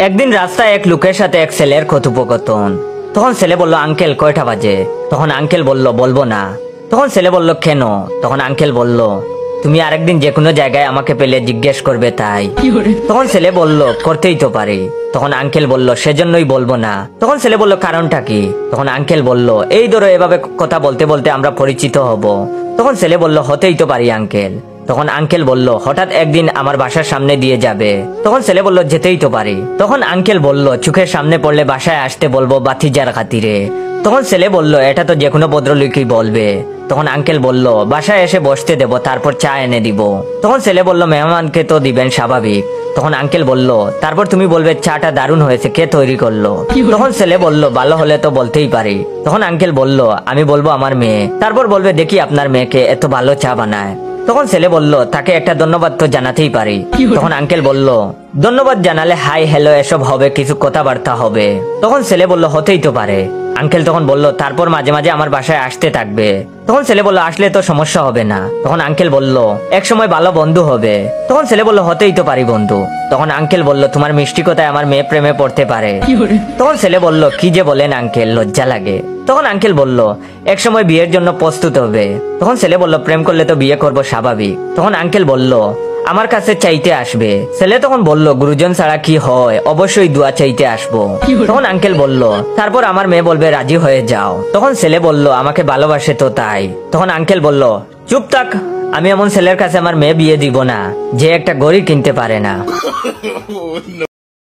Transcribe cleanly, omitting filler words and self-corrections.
একদিন রাস্তায় এক লোকের সাথে এক ছেলের কথোপকথন। তখন ছেলে বলল, আঙ্কেল কয়টা বাজে? তখন আঙ্কেল বলল, বলবো না। তখন ছেলে বলল, কেন? তখন আঙ্কেল বলল, তুমি আরেকদিন যে কোনো জায়গায় আমাকে পেলে জিজ্ঞেস করবে তাই। তখন ছেলে বলল, করতেই তো পারি। তখন আঙ্কেল বলল, সেজন্যই বলবো না। তখন ছেলে বলল, কারণটা কি? তখন আঙ্কেল বলল, এই ধরো এভাবে কথা বলতে বলতে আমরা পরিচিত হব। তখন ছেলে বলল, হতেই তো পারি আঙ্কেল। তখন আঙ্কেল বলল, হঠাৎ একদিন আমার বাসার সামনে দিয়ে যাবে? তখন ছেলে বলল, যেতেই তো পারি। তখন আঙ্কেল বলল, চোখের সামনে পড়লে বাসায় আসতে বলবো বাতিজার খাতিরে। তখন ছেলে বলল, এটা তো যেকোনো ভদ্রলোকই বলবে। তখন আঙ্কেল বলল, বাসায় এসে বসতে দেব, তারপর চা এনে দিব। তখন ছেলে বলল, মেহমানকে তো দিবেন স্বাভাবিক। তখন আঙ্কেল বলল, তারপর তুমি বলবে চাটা দারুণ হয়েছে, কে তৈরি করলো? তখন ছেলে বলল, ভালো হলে তো বলতেই পারি। তখন আঙ্কেল বলল, আমি বলবো আমার মেয়ে। তারপর বলবে, দেখি আপনার মেয়েকে এত ভালো চা বানায়। তখন ছেলে বলল, তাকে একটা ধন্যবাদ তো জানাতেই পারি। তখন আঙ্কেল বলল, ধন্যবাদ জানালে হাই হ্যালো এসব হবে, কিছু কথাবার্তা হবে। তখন ছেলে বলল, হতেই তো পারে। আঙ্কেল তখন বলল, তারপর মাঝে মাঝে আমার বাসায় আসতে থাকবে। তখন ছেলে বলল, আসলে তো সমস্যা হবে না। তখন আঙ্কেল বলল, এক সময় ভালো বন্ধু হবে। তখন ছেলে বলল, হতেই তো পারি বন্ধু। তখন আঙ্কেল বলল, তোমার মিষ্টি কথায় আমার মেয়ে প্রেমে পড়তে পারে। তখন ছেলে বলল, কি যে বলেন আঙ্কেল, লজ্জা লাগে। তখন আঙ্কেল বলল, এক সময় বিয়ের জন্য প্রস্তুত হবে। তখন ছেলে বলল, প্রেম করলে তো বিয়ে করব স্বাভাবিক। তখন আঙ্কেল বলল, আমার কাছে চাইতে আসবে। ছেলে তখন বলল, গুরুজন ছাড়া কি হয়, অবশ্যই দোয়া চাইতে আসবো। তখন আঙ্কেল বলল, তারপর আমার মেয়ে বলবে রাজি হয়ে যাও। তখন ছেলে বলল, আমাকে ভালোবাসে তো তাই। তখন আঙ্কেল বলল, চুপ থাক, আমি এমন ছেলের কাছে আমার মেয়ে বিয়ে দিব না যে একটা গড়ি কিনতে পারে না।